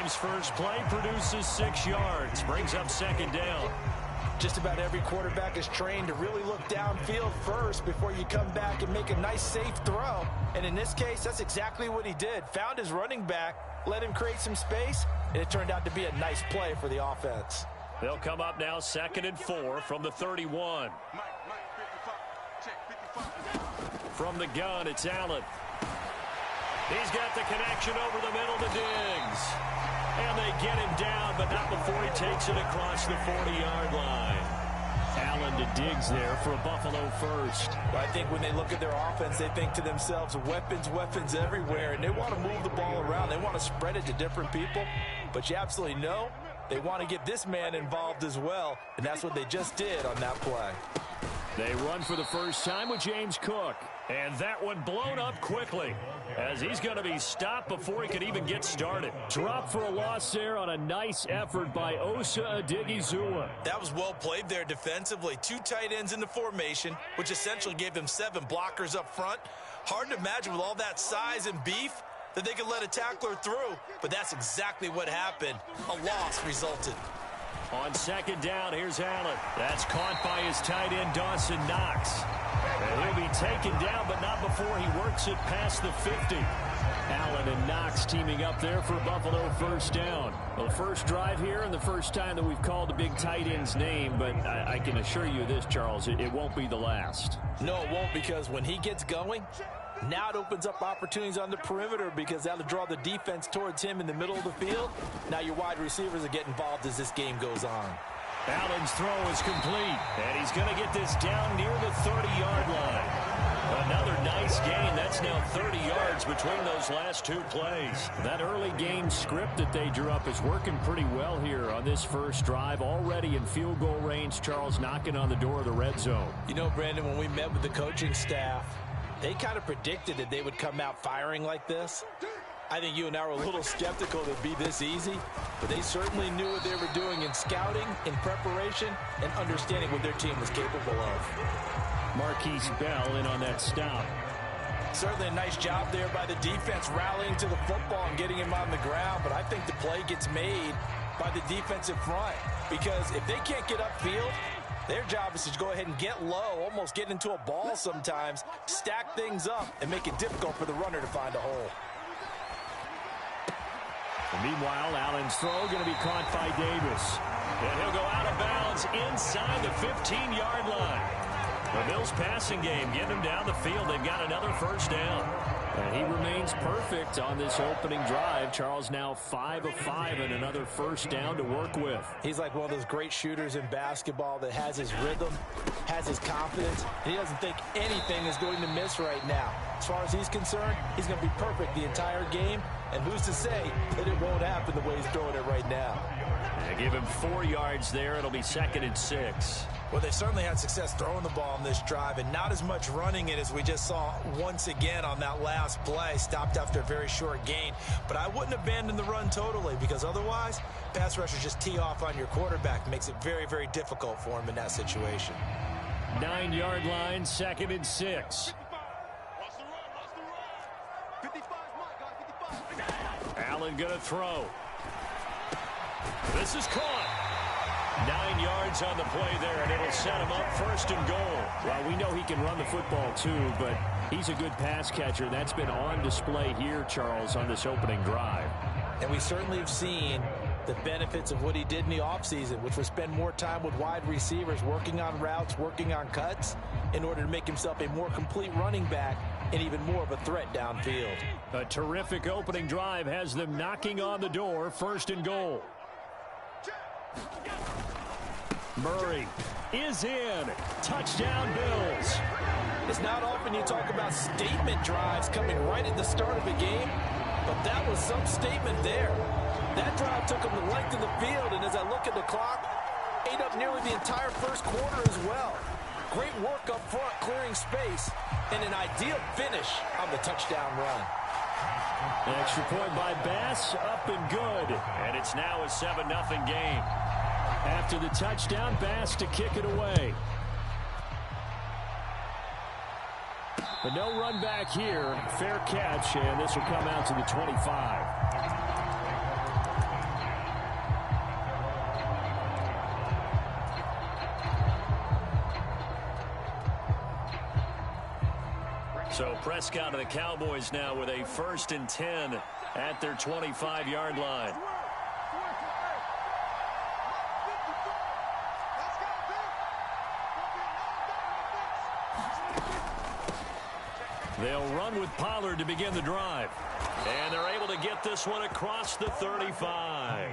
game's first play produces 6 yards. Brings up second down. Just about every quarterback is trained to really look downfield first before you come back and make a nice, safe throw. And in this case, that's exactly what he did. Found his running back, let him create some space, and it turned out to be a nice play for the offense. They'll come up now 2nd and 4 from the 31. From the gun, it's Allen. He's got the connection over the middle to Diggs. And they get him down, but not before he takes it across the 40-yard line. Allen to Diggs there for a Buffalo first. Well, I think when they look at their offense, they think to themselves, weapons, weapons everywhere, and they want to move the ball around. They want to spread it to different people, but you absolutely know they want to get this man involved as well, and that's what they just did on that play. They run for the first time with James Cook, and that one blown up quickly as he's going to be stopped before he can even get started. Drop for a loss there on a nice effort by Osa Odighizuwa. That was well played there defensively. 2 tight ends in the formation, which essentially gave them 7 blockers up front. Hard to imagine with all that size and beef that they could let a tackler through, but that's exactly what happened. A loss resulted. On second down, here's Allen. That's caught by his tight end, Dawson Knox. And he'll be taken down, but not before he works it past the 50. Allen and Knox teaming up there for Buffalo first down. Well, the first drive here and the first time that we've called the big tight end's name, but I can assure you this, Charles, it won't be the last. No, it won't, because when he gets going, now it opens up opportunities on the perimeter because that'll draw the defense towards him in the middle of the field. Now your wide receivers will get involved as this game goes on. Allen's throw is complete, and he's going to get this down near the 30-yard line. Another nice gain. That's now 30 yards between those last 2 plays. That early game script that they drew up is working pretty well here on this first drive. Already in field goal range, Charles knocking on the door of the red zone. You know, Brandon, when we met with the coaching staff, they kind of predicted that they would come out firing like this. I think you and I were a little skeptical that it'd be this easy, but they certainly knew what they were doing in scouting, in preparation, and understanding what their team was capable of. Marquise Bell in on that stop. Certainly a nice job there by the defense rallying to the football and getting him on the ground, but I think the play gets made by the defensive front because if they can't get upfield, their job is to go ahead and get low, almost get into a ball sometimes, stack things up, and make it difficult for the runner to find a hole. And meanwhile, Allen's throw going to be caught by Davis. And he'll go out of bounds inside the 15-yard line. The Bills passing game getting him down the field. They've got another first down. And he remains perfect on this opening drive. Charles now 5 of 5 and another first down to work with. He's like one of those great shooters in basketball that has his rhythm, has his confidence, and he doesn't think anything is going to miss right now. As far as he's concerned, he's going to be perfect the entire game, and who's to say that it won't happen the way he's throwing it right now. They give him 4 yards there. It'll be 2nd and 6. Well, they certainly had success throwing the ball on this drive and not as much running it as we just saw once again on that last play. Stopped after a very short gain. But I wouldn't abandon the run totally because otherwise, pass rushers just tee off on your quarterback. Makes it very, very difficult for him in that situation. 9-yard line, 2nd and 6. Allen going to throw. This is caught. 9 yards on the play there, and it'll set him up 1st and goal. Well, we know he can run the football too, but he's a good pass catcher. That's been on display here, Charles, on this opening drive. And we certainly have seen the benefits of what he did in the offseason, which was spend more time with wide receivers, working on routes, working on cuts, in order to make himself a more complete running back and even more of a threat downfield. A terrific opening drive has them knocking on the door, 1st and goal. Murray is in. Touchdown, Bills. It's not often you talk about statement drives coming right at the start of a game, but that was some statement there. That drive took them the length of the field, and as I look at the clock, ate up nearly the entire first quarter as well. Great work up front, clearing space, and an ideal finish on the touchdown run. An extra point by Bass, up and good. And it's now a 7-0 game. After the touchdown, Bass to kick it away. But no run back here. Fair catch, and this will come out to the 25. So Prescott of the Cowboys now with a 1st and 10 at their 25-yard line. They'll run with Pollard to begin the drive. And they're able to get this one across the 35.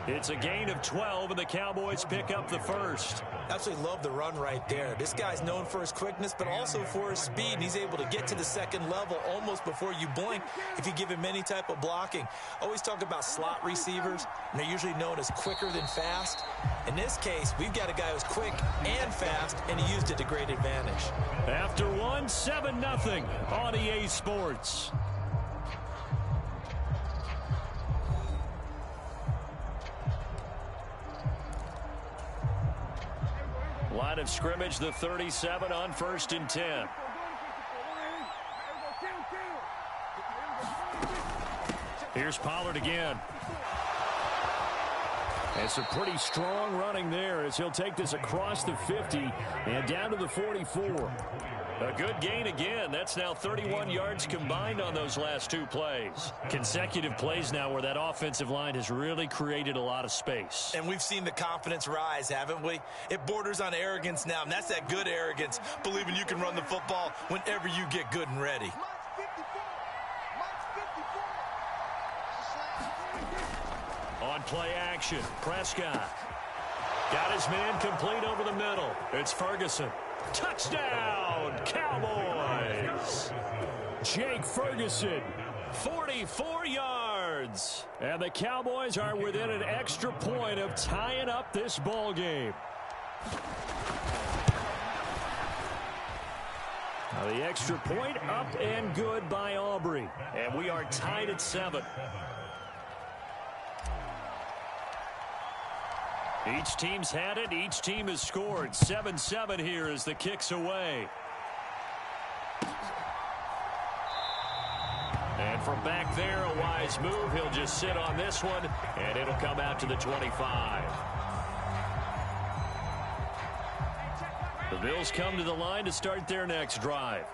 It's a gain of 12, and the Cowboys pick up the first. Absolutely love the run right there. This guy's known for his quickness, but also for his speed. And he's able to get to the second level almost before you blink if you give him any type of blocking. Always talk about slot receivers, and they're usually known as quicker than fast. In this case, we've got a guy who's quick and fast, and he used it to great advantage. After one, 7-0 on EA Sports. Line of scrimmage, the 37 on 1st and 10. Here's Pollard again. And some pretty strong running there as he'll take this across the 50 and down to the 44. A good gain again. That's now 31 yards combined on those last 2 plays. Consecutive plays now where that offensive line has really created a lot of space. And we've seen the confidence rise, haven't we? It borders on arrogance now, and that's that good arrogance, believing you can run the football whenever you get good and ready. On play action, Prescott. Got his man complete over the middle. It's Ferguson. Touchdown, Cowboys! Jake Ferguson, 44 yards. And the Cowboys are within an extra point of tying up this ball game. Now the extra point up and good by Aubrey. And we are tied at 7. Each team's had it. Each team has scored. 7-7 here as the kick's away. And from back there, a wise move. He'll just sit on this one, and it'll come out to the 25. The Bills come to the line to start their next drive.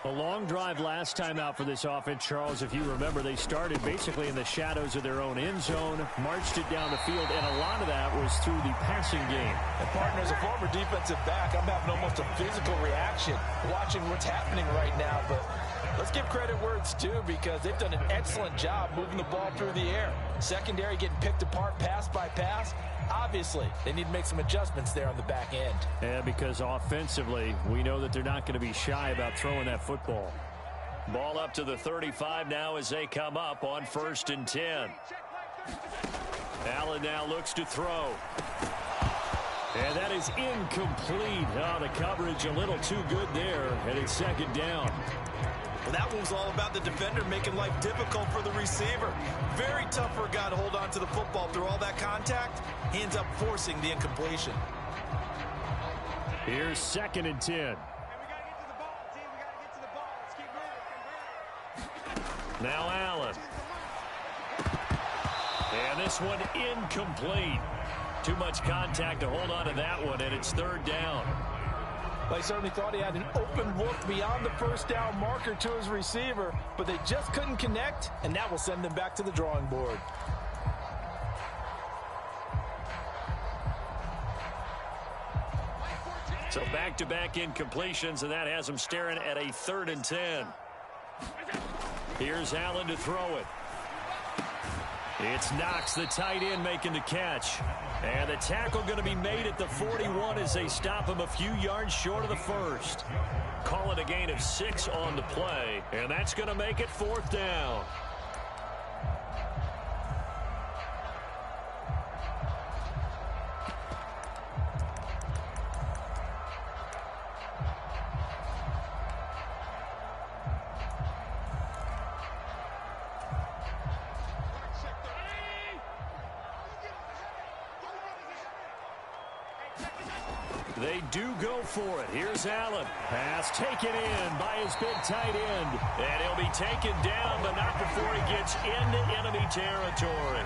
A long drive last time out for this offense, Charles. If you remember, they started basically in the shadows of their own end zone, marched it down the field, and a lot of that was through the passing game. And partner, as a former defensive back, I'm having almost a physical reaction watching what's happening right now. But let's give credit where it's due, because they've done an excellent job moving the ball through the air. Secondary getting picked apart pass by pass. Obviously, they need to make some adjustments there on the back end. Yeah, because offensively, we know that they're not going to be shy about throwing that football. Ball up to the 35 now as they come up on 1st and 10. Allen now looks to throw. And that is incomplete. Oh, the coverage a little too good there, and it's 2nd down. Well, that one was all about the defender making life difficult for the receiver. Very tough for a guy to hold on to the football through all that contact. He ends up forcing the incompletion. Here's 2nd and 10. Now Allen. And this one incomplete. Too much contact to hold on to that one, and it's 3rd down. They certainly thought he had an open look beyond the 1st down marker to his receiver, but they just couldn't connect, and that will send them back to the drawing board. So back-to-back incompletions, and that has them staring at a 3rd and 10. Here's Allen to throw it. It's Knox, the tight end, making the catch. And the tackle going to be made at the 41 as they stop him a few yards short of the 1st. Call it a gain of 6 on the play, and that's going to make it 4th down. They do go for it. Here's Allen. Pass taken in by his big tight end. And he'll be taken down, but not before he gets into enemy territory.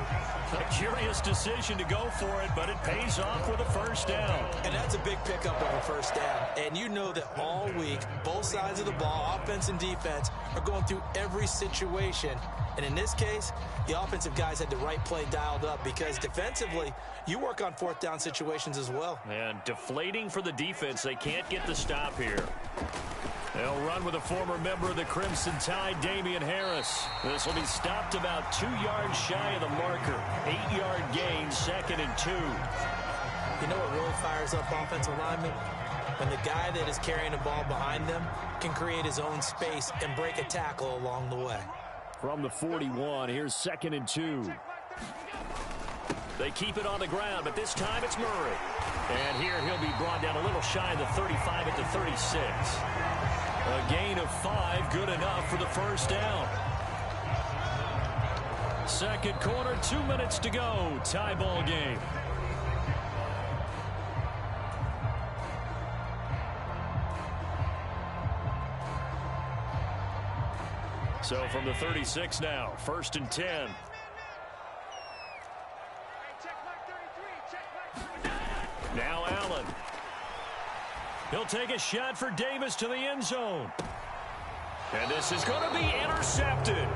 A curious decision to go for it, but it pays off with a first down. And that's a big pickup of a first down. And you know that all week, both sides of the ball, offense and defense, are going through every situation. And in this case, the offensive guys had the right play dialed up because defensively, you work on fourth down situations as well. And deflating for the defense. They can't get the stop here. They'll run with a former member of the Crimson Tide, Damian Harris. This will be stopped about 2 yards shy of the marker. 8-yard gain, 2nd and 2. You know what really fires up offensive linemen? When the guy that is carrying the ball behind them can create his own space and break a tackle along the way. From the 41, here's 2nd and 2. They keep it on the ground, but this time it's Murray. And here he'll be brought down a little shy of the 35 at the 36. A gain of 5, good enough for the first down. Second quarter, 2 minutes to go. Tie ball game. So from the 36 now, 1st and 10. Now Allen. He'll take a shot for Davis to the end zone. And this is going to be intercepted.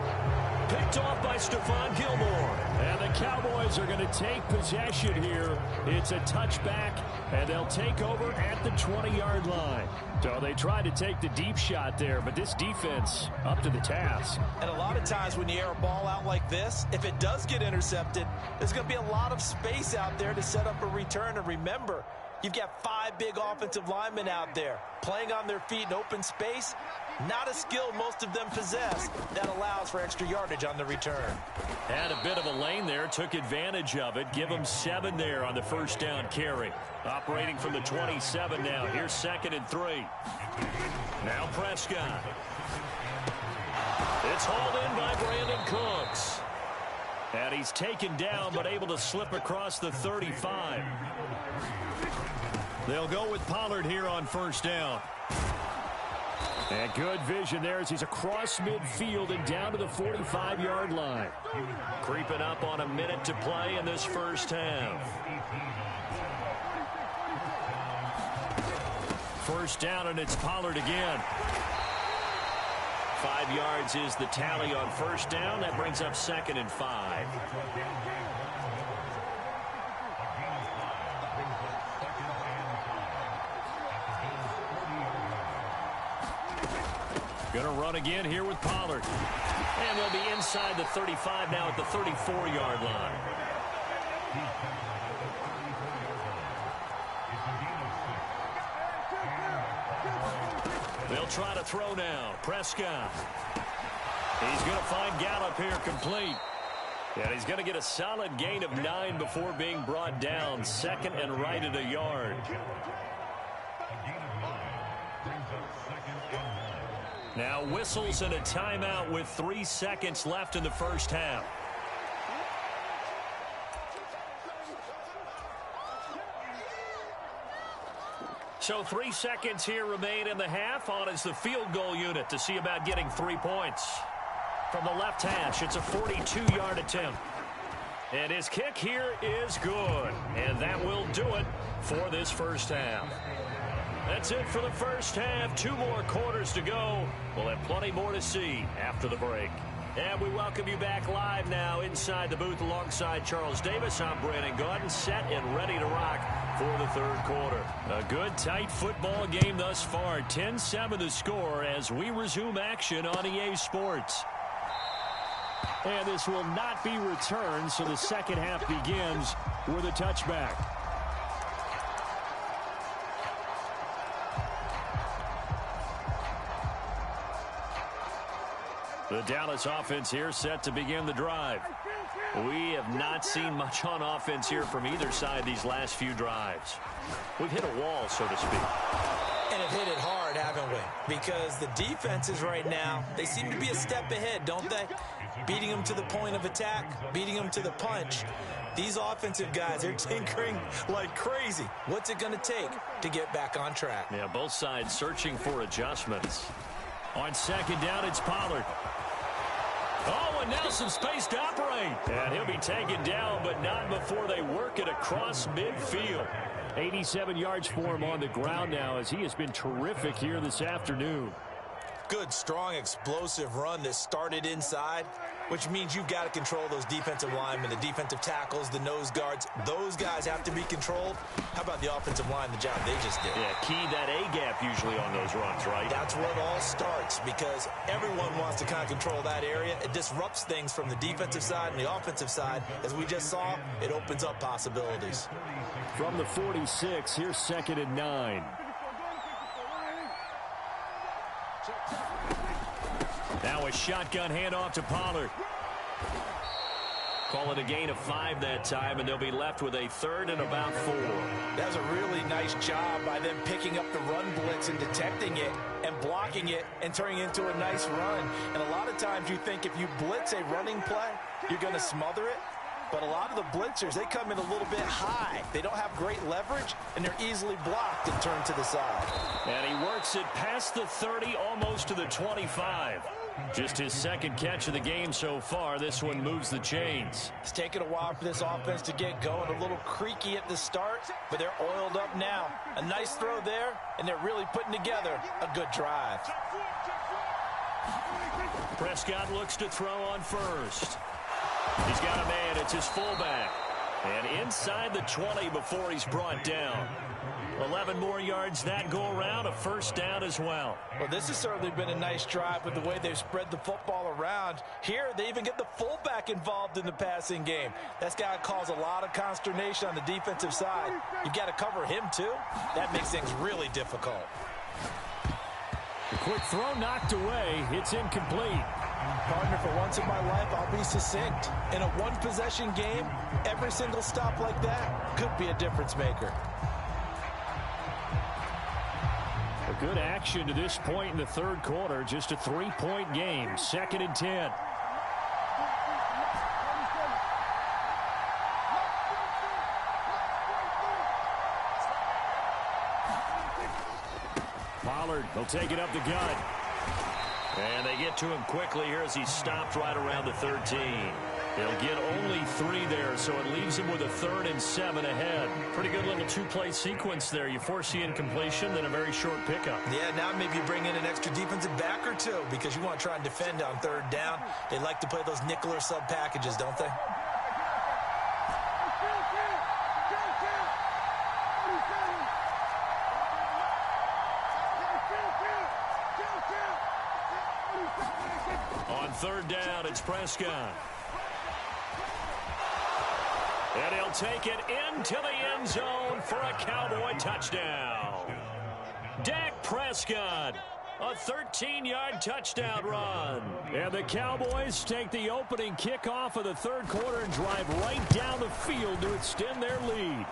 Picked off by Stephon Gilmore. And the Cowboys are going to take possession here. It's a touchback, and they'll take over at the 20-yard line. So they tried to take the deep shot there, but this defense up to the task. And a lot of times when you air a ball out like this, if it does get intercepted, there's going to be a lot of space out there to set up a return. And remember, you've got 5 big offensive linemen out there playing on their feet in open space. Not a skill most of them possess. That allows for extra yardage on the return. Had a bit of a lane there, took advantage of it. Give them 7 there on the first down carry. Operating from the 27 now. Here's 2nd and 3. Now Prescott. It's hauled in by Brandon Cooks. And he's taken down, but able to slip across the 35. They'll go with Pollard here on first down. And good vision there as he's across midfield and down to the 45-yard line. Creeping up on a minute to play in this first half. First down, and it's Pollard again. 5 yards is the tally on first down. That brings up 2nd and 5. Going to run again here with Pollard. And they'll be inside the 35 now at the 34-yard line. They'll try to throw now. Prescott. He's going to find Gallup here complete. And he's going to get a solid gain of 9 before being brought down. 2nd and right at a yard. Now whistles and a timeout with 3 seconds left in the first half. So 3 seconds here remain in the half. On is the field goal unit to see about getting 3 points. From the left hash, it's a 42-yard attempt. And his kick here is good. And that will do it for this first half. That's it for the first half. 2 more quarters to go. We'll have plenty more to see after the break. And we welcome you back live now inside the booth alongside Charles Davis. I'm Brandon Gaudin, set and ready to rock for the third quarter. A good, tight football game thus far. 10-7 the score as we resume action on EA Sports. And this will not be returned, so the second half begins with a touchback. The Dallas offense here set to begin the drive. We have not seen much on offense here from either side these last few drives. We've hit a wall, so to speak. And have hit it hard, haven't we? Because the defenses right now, they seem to be a step ahead, don't they? Beating them to the point of attack, beating them to the punch. These offensive guys, they're tinkering like crazy. What's it going to take to get back on track? Yeah, both sides searching for adjustments. On second down, it's Pollard. Oh, and now some space to operate. And he'll be taken down, but not before they work it across midfield. 87 yards for him on the ground now, as he has been terrific here this afternoon. Good, strong, explosive run that started inside, which means you've got to control those defensive linemen, the defensive tackles, the nose guards. Those guys have to be controlled. How about the offensive line, the job they just did? Yeah, key that A-gap usually on those runs, right? That's where it all starts, because everyone wants to kind of control that area. It disrupts things from the defensive side and the offensive side. As we just saw, it opens up possibilities. From the 46, here's 2nd and 9. Now a shotgun handoff to Pollard. Call it a gain of 5 that time, and they'll be left with a 3rd and about 4. That was a really nice job by them picking up the run blitz and detecting it and blocking it and turning it into a nice run. And a lot of times you think if you blitz a running play, you're going to smother it. But a lot of the blitzers, they come in a little bit high. They don't have great leverage, and they're easily blocked and turned to the side. And he works it past the 30, almost to the 25. Just his 2nd catch of the game so far. This one moves the chains. It's taken a while for this offense to get going. A little creaky at the start, but they're oiled up now. A nice throw there, and they're really putting together a good drive. Prescott looks to throw on first. He's got a man. It's his fullback. And inside the 20 before he's brought down. 11 more yards that go around, a 1st down as well. Well, this has certainly been a nice drive with the way they've spread the football around. Here, they even get the fullback involved in the passing game. That's got to cause a lot of consternation on the defensive side. You've got to cover him, too. That makes things really difficult. The quick throw knocked away. It's incomplete. Partner, for once in my life, I'll be succinct. In a one-possession game, every single stop like that could be a difference maker. A good action to this point in the 3rd quarter. Just a 3-point game. 2nd and 10. Pollard will take it up the gut. And they get to him quickly here as he's stopped right around the 13. They'll get only 3 there, so it leaves him with a 3rd and 7 ahead. Pretty good little 2-play sequence there. You force the incompletion, then a very short pickup. Yeah, now maybe you bring in an extra defensive back or 2 because you want to try and defend on 3rd down. They like to play those nickel or sub packages, don't they? On 3rd down, it's Prescott. And he'll take it into the end zone for a Cowboy touchdown. Dak Prescott, a 13-yard touchdown run. And the Cowboys take the opening kickoff of the 3rd quarter and drive right down the field to extend their lead.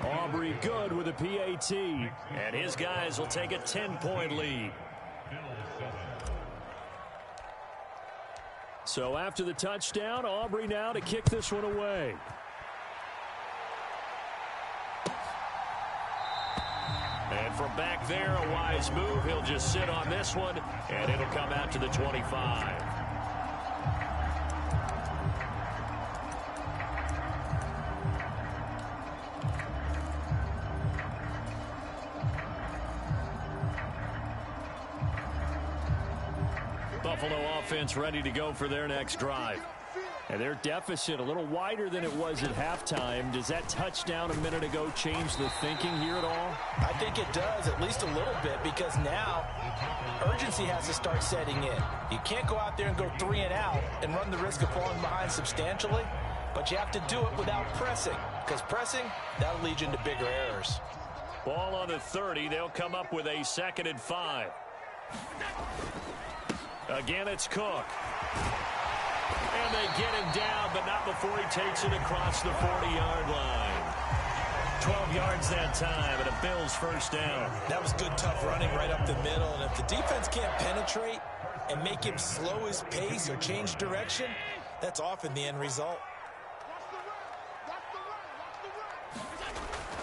Aubrey good with a PAT. And his guys will take a 10-point lead. So after the touchdown, Aubrey now to kick this one away. And from back there, a wise move. He'll just sit on this one, and it'll come out to the 25. Buffalo offense ready to go for their next drive. And their deficit a little wider than it was at halftime. Does that touchdown a minute ago change the thinking here at all? I think it does, at least a little bit, because now urgency has to start setting in. You can't go out there and go 3 and out and run the risk of falling behind substantially, but you have to do it without pressing, because pressing, that'll lead you into bigger errors. Ball on the 30. They'll come up with a 2nd and 5. Again, it's Cook. And they get him down, but not before he takes it across the 40-yard line. 12 yards that time, and a Bills first down. That was good, tough running right up the middle. And if the defense can't penetrate and make him slow his pace or change direction, that's often the end result.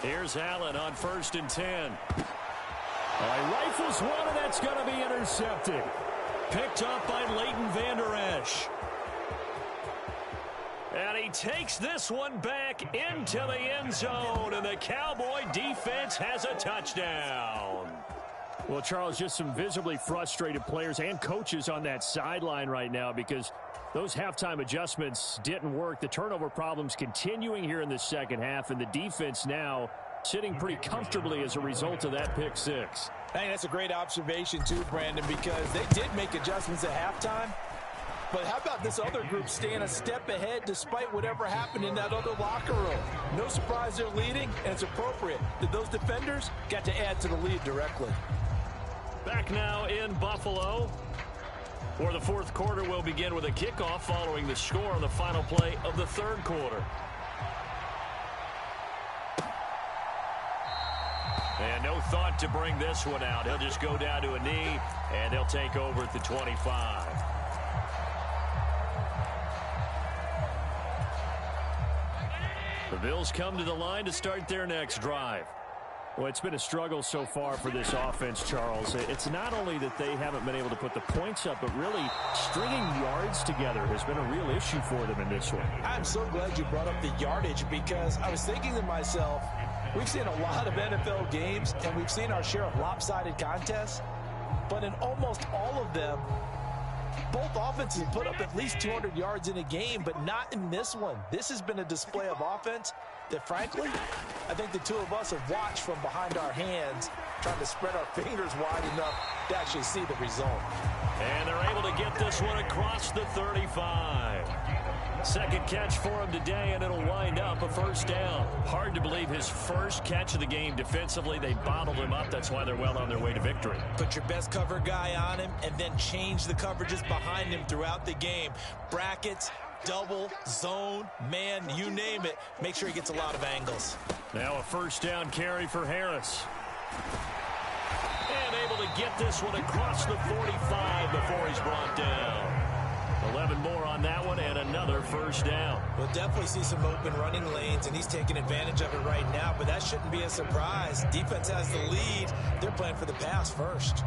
Here's Allen on 1st and 10. Rifles one, and that's going to be intercepted. Picked up by Leighton Vander Esch. And he takes this one back into the end zone, and the Cowboy defense has a touchdown. Well, Charles, just some visibly frustrated players and coaches on that sideline right now because those halftime adjustments didn't work. The turnover problems continuing here in the second half, and the defense now sitting pretty comfortably as a result of that pick six. I think that's a great observation too, Brandon, because they did make adjustments at halftime. But how about this other group staying a step ahead despite whatever happened in that other locker room? No surprise they're leading, and it's appropriate that those defenders got to add to the lead directly. Back now in Buffalo, where the fourth quarter will begin with a kickoff following the score on the final play of the third quarter. And no thought to bring this one out. He'll just go down to a knee, and they'll take over at the 25. The Bills come to the line to start their next drive. Well, it's been a struggle so far for this offense, Charles. It's not only that they haven't been able to put the points up, but really stringing yards together has been a real issue for them in this one. I'm so glad you brought up the yardage because I was thinking to myself, we've seen a lot of NFL games, and we've seen our share of lopsided contests, but in almost all of them, both offenses put up at least 200 yards in a game, but not in this one. This has been a display of offense that, frankly, I think the two of us have watched from behind our hands, trying to spread our fingers wide enough to actually see the result. And they're able to get this one across the 35. Second catch for him today, and it'll wind up a first down. Hard to believe his first catch of the game defensively. They bottled him up. That's why they're well on their way to victory. Put your best cover guy on him and then change the coverages behind him throughout the game. Brackets, double, zone, man, you name it. Make sure he gets a lot of angles. Now a first down carry for Harris. And able to get this one across the 45 before he's brought down. 11 more on that one and another first down. We'll definitely see some open running lanes, and he's taking advantage of it right now, but that shouldn't be a surprise. Defense has the lead. They're playing for the pass first.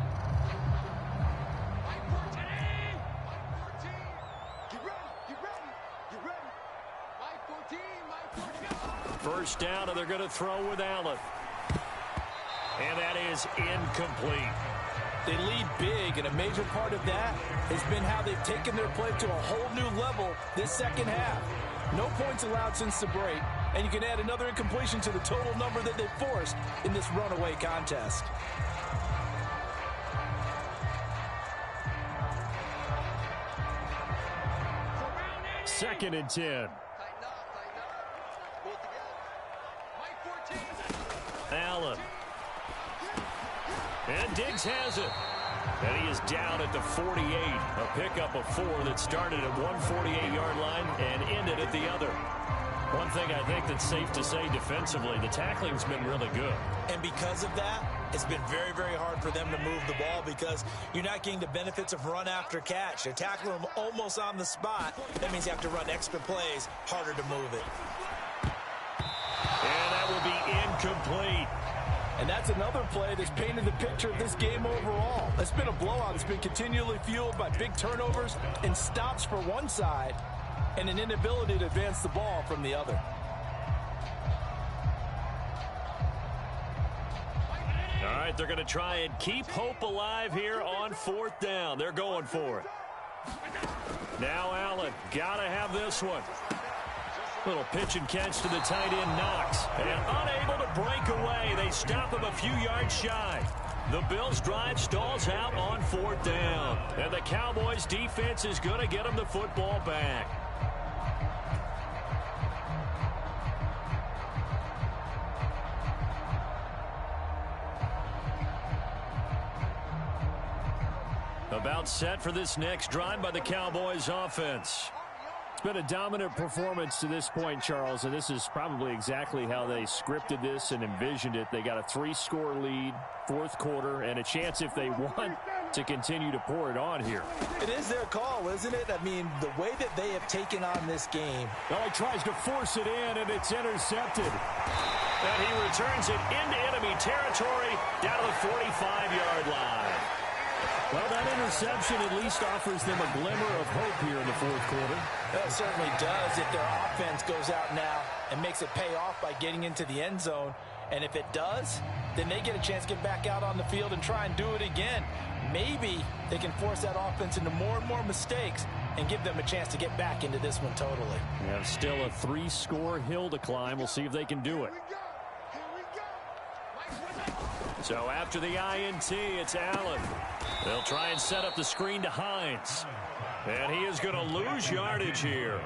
First down, and they're going to throw with Allen. And that is incomplete. They lead big, and a major part of that has been how they've taken their play to a whole new level this second half. No points allowed since the break, and you can add another incompletion to the total number that they've forced in this runaway contest. Second and 10. Allen. And Diggs has it. And he is down at the 48. A pickup of 4 that started at one 48-yard line and ended at the other. One thing I think that's safe to say defensively, the tackling's been really good. And because of that, it's been very, very hard for them to move the ball because you're not getting the benefits of run after catch. They're tackling them almost on the spot. That means you have to run extra plays, harder to move it. And that will be incomplete. And that's another play that's painted the picture of this game overall. It's been a blowout. It's been continually fueled by big turnovers and stops for one side and an inability to advance the ball from the other. All right, they're going to try and keep hope alive here on fourth down. They're going for it. Now Allen, got to have this one. Little pitch and catch to the tight end, Knox. And unable to break away. They stop him a few yards shy. The Bills' drive stalls out on fourth down. And the Cowboys' defense is going to get them the football back. About set for this next drive by the Cowboys offense. Been a dominant performance to this point, Charles, and this is probably exactly how they scripted this and envisioned it. They got a 3-score lead, fourth quarter, and a chance, if they want, to continue to pour it on here. It is their call, isn't it? I mean, the way that they have taken on this game. Oh, he tries to force it in, and it's intercepted. And he returns it into enemy territory down to the 45-yard line. Well, that interception at least offers them a glimmer of hope here in the fourth quarter. That certainly does if their offense goes out now and makes it pay off by getting into the end zone. And if it does, then they get a chance to get back out on the field and try and do it again. Maybe they can force that offense into more and more mistakes and give them a chance to get back into this one totally. Yeah, still a 3-score hill to climb. We'll see if they can do it. So after the INT, it's Allen. They'll try and set up the screen to Hines. And he is going to lose yardage here.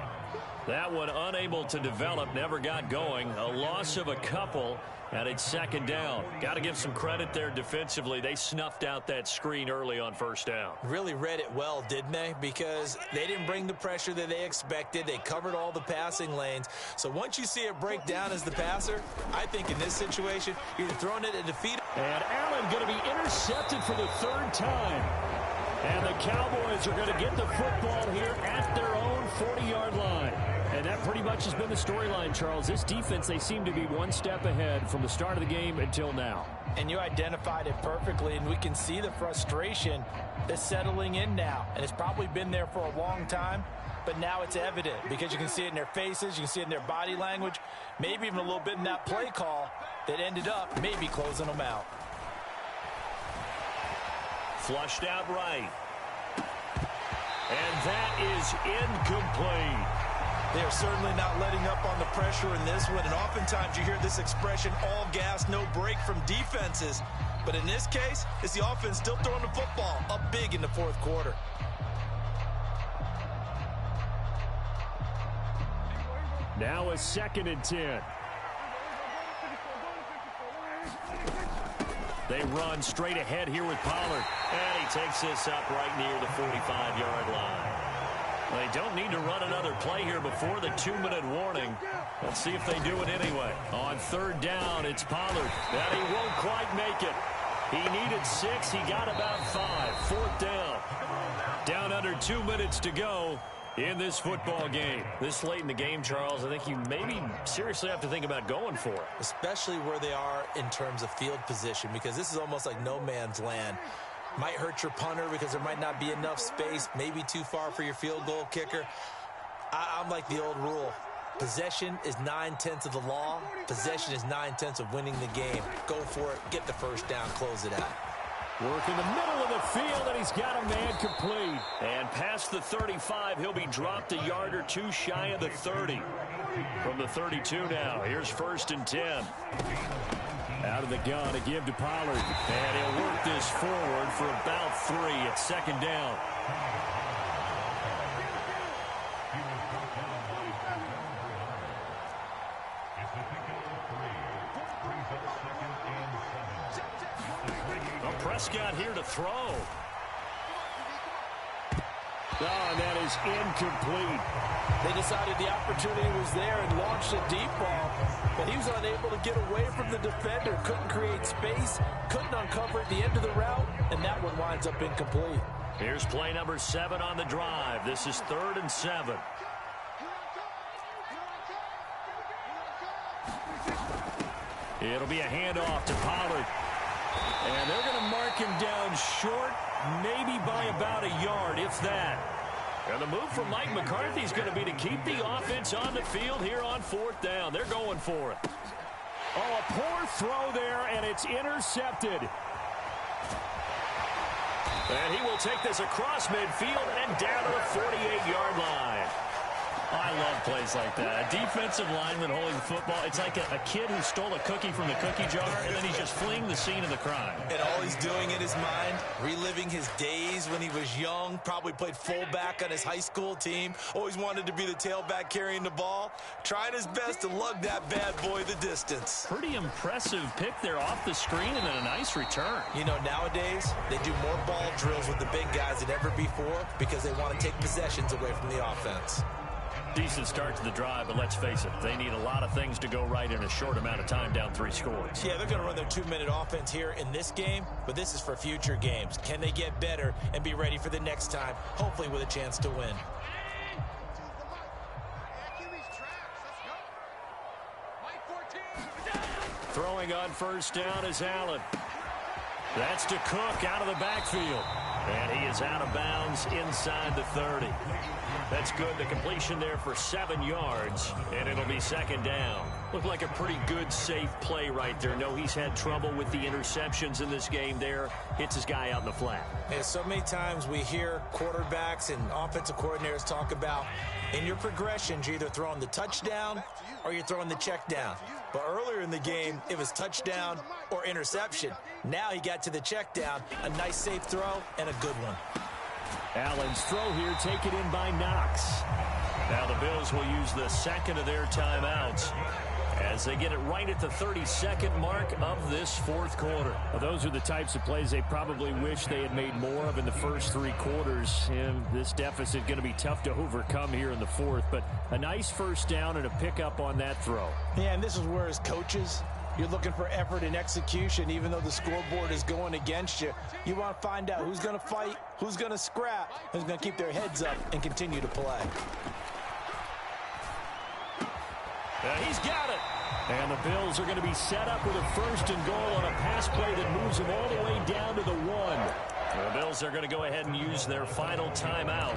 That one unable to develop, never got going. A loss of a couple, and it's second down. Got to give some credit there defensively. They snuffed out that screen early on first down. Really read it well, didn't they? Because they didn't bring the pressure that they expected. They covered all the passing lanes. So once you see it break down as the passer, I think in this situation, you're throwing it at defeat. And Allen going to be intercepted for the third time. And the Cowboys are going to get the football here at their own 40-yard line. And that pretty much has been the storyline, Charles. This defense, they seem to be one step ahead from the start of the game until now. And you identified it perfectly, and we can see the frustration that's settling in now. And it's probably been there for a long time, but now it's evident because you can see it in their faces, you can see it in their body language, maybe even a little bit in that play call that ended up maybe closing them out. Flushed out right. And that is incomplete. They're certainly not letting up on the pressure in this one, and oftentimes you hear this expression, all gas, no break from defenses. But in this case, it's the offense still throwing the football up big in the fourth quarter. Now a 2nd and 10. They run straight ahead here with Pollard. And he takes this up right near the 45-yard line. They don't need to run another play here before the 2-minute warning. Let's see if they do it anyway. On third down, it's Pollard. And he won't quite make it. He needed 6. He got about 5. Fourth down. Down under 2 minutes to go in this football game. This late in the game, Charles, I think you maybe seriously have to think about going for it. Especially where they are in terms of field position, because this is almost like no man's land. Might hurt your punter because there might not be enough space, maybe too far for your field goal kicker. I'm like the old rule. Possession is 9/10 of the law. Possession is 9/10 of winning the game. Go for it. Get the first down. Close it out. Work in the middle of the field, and he's got a man complete. And past the 35, he'll be dropped a yard or two shy of the 30. From the 32 now, here's 1st and 10. Out of the gun to give to Pollard. And he'll work this forward for about 3 at 2nd down. Well, Prescott here to throw. Oh, and that is incomplete. They decided the opportunity was there and launched a deep ball, but he was unable to get away from the defender, couldn't create space, couldn't uncover at the end of the route, and that one winds up incomplete. Here's play number 7 on the drive. This is 3rd and 7. It'll be a handoff to Pollard. And they're going to mark him down short, maybe by about a yard, if that. And the move from Mike McCarthy is going to be to keep the offense on the field here on 4th down. They're going for it. Oh, a poor throw there, and it's intercepted. And he will take this across midfield and down to the 48-yard line. I love plays like that. A defensive lineman holding the football. It's like a kid who stole a cookie from the cookie jar, and then he's just fleeing the scene of the crime. And all he's doing in his mind, reliving his days when he was young, probably played fullback on his high school team, always wanted to be the tailback carrying the ball, trying his best to lug that bad boy the distance. Pretty impressive pick there off the screen, and then a nice return. You know, nowadays, they do more ball drills with the big guys than ever before because they want to take possessions away from the offense. Decent start to the drive, but let's face it, they need a lot of things to go right in a short amount of time, down 3 scores. Yeah, they're going to run their 2-minute offense here in this game, but this is for future games. Can they get better and be ready for the next time, hopefully with a chance to win? Throwing on first down is Allen. That's to Cook out of the backfield. And he is out of bounds inside the 30. That's good. The completion there for 7 yards, and it'll be second down. Looked like a pretty good, safe play right there. No, he's had trouble with the interceptions in this game there. Hits his guy out in the flat. Yeah, so many times we hear quarterbacks and offensive coordinators talk about in your progressions, you're either throwing the touchdown or you're throwing the check down. But earlier in the game, it was touchdown or interception. Now he got to the check down, a nice safe throw and a good one. Allen's throw here taken in by Knox. Now the Bills will use the second of their timeouts as they get it right at the 32nd mark of this fourth quarter. Well, those are the types of plays they probably wish they had made more of in the first 3 quarters. And this deficit going to be tough to overcome here in the fourth. But a nice first down and a pickup on that throw. Yeah, and this is where as coaches, you're looking for effort and execution. Even though the scoreboard is going against you, you want to find out who's going to fight, who's going to scrap, who's going to keep their heads up and continue to play. He's got it. And the Bills are going to be set up with a 1st and goal on a pass play that moves them all the way down to the 1. The Bills are going to go ahead and use their final timeout.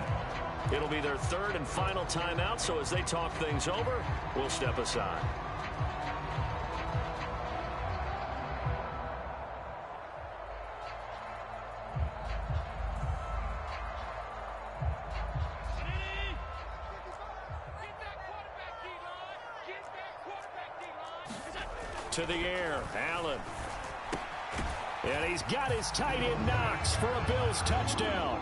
It'll be their 3rd and final timeout, so as they talk things over, we'll step aside. To the air, Allen. And he's got his tight end Knox for a Bills touchdown.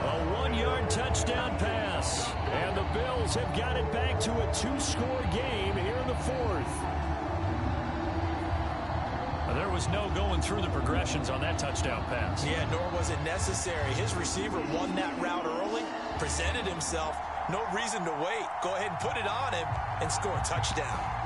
A 1-yard touchdown pass. And the Bills have got it back to a 2-score game here in the 4th. There was no going through the progressions on that touchdown pass. Yeah, nor was it necessary. His receiver won that route early, presented himself. No reason to wait. Go ahead and put it on him and score a touchdown.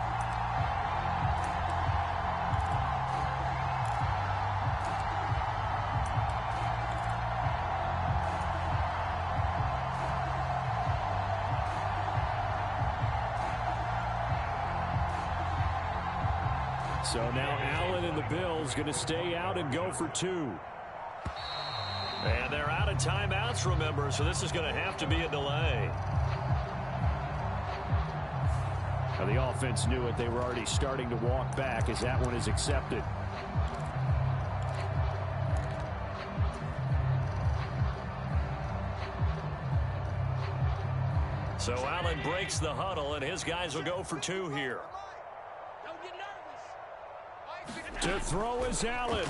So now Allen and the Bills going to stay out and go for 2. And they're out of timeouts, remember, so this is going to have to be a delay. Now the offense knew it. They were already starting to walk back as that one is accepted. So Allen breaks the huddle, and his guys will go for 2 here. To throw is Allen.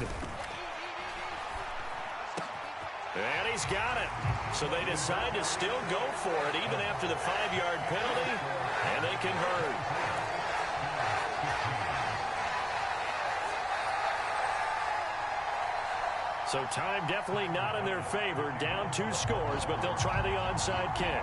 And he's got it. So they decide to still go for it even after the 5-yard penalty, and they convert. So time definitely not in their favor. Down 2 scores, but they'll try the onside kick.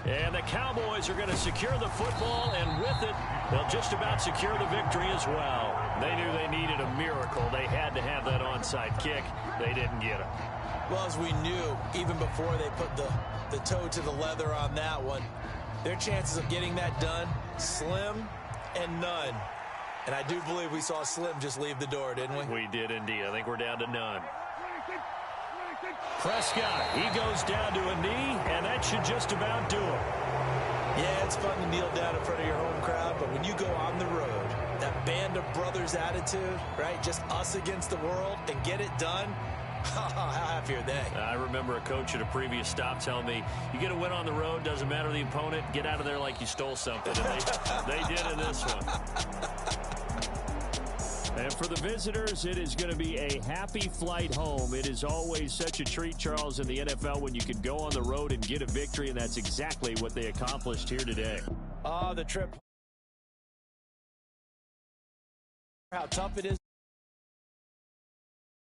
And the Cowboys are going to secure the football, and with it, they'll just about secure the victory as well. They knew they needed a miracle. They had to have that onside kick. They didn't get it. Well, as we knew, even before they put the toe to the leather on that one, their chances of getting that done, slim and none. And I do believe we saw Slim just leave the door, didn't we? We did indeed. I think we're down to none. Prescott, he goes down to a knee, and that should just about do it. Yeah, it's fun to kneel down in front of your home crowd, but when you go on the road, that band of brothers attitude, right, just us against the world, and get it done, how happy are they? I remember a coach at a previous stop telling me, you get a win on the road, doesn't matter the opponent, get out of there like you stole something. And they did in this one. And for the visitors, it is going to be a happy flight home. It is always such a treat, Charles, in the NFL when you can go on the road and get a victory, and that's exactly what they accomplished here today. The trip. How tough it is.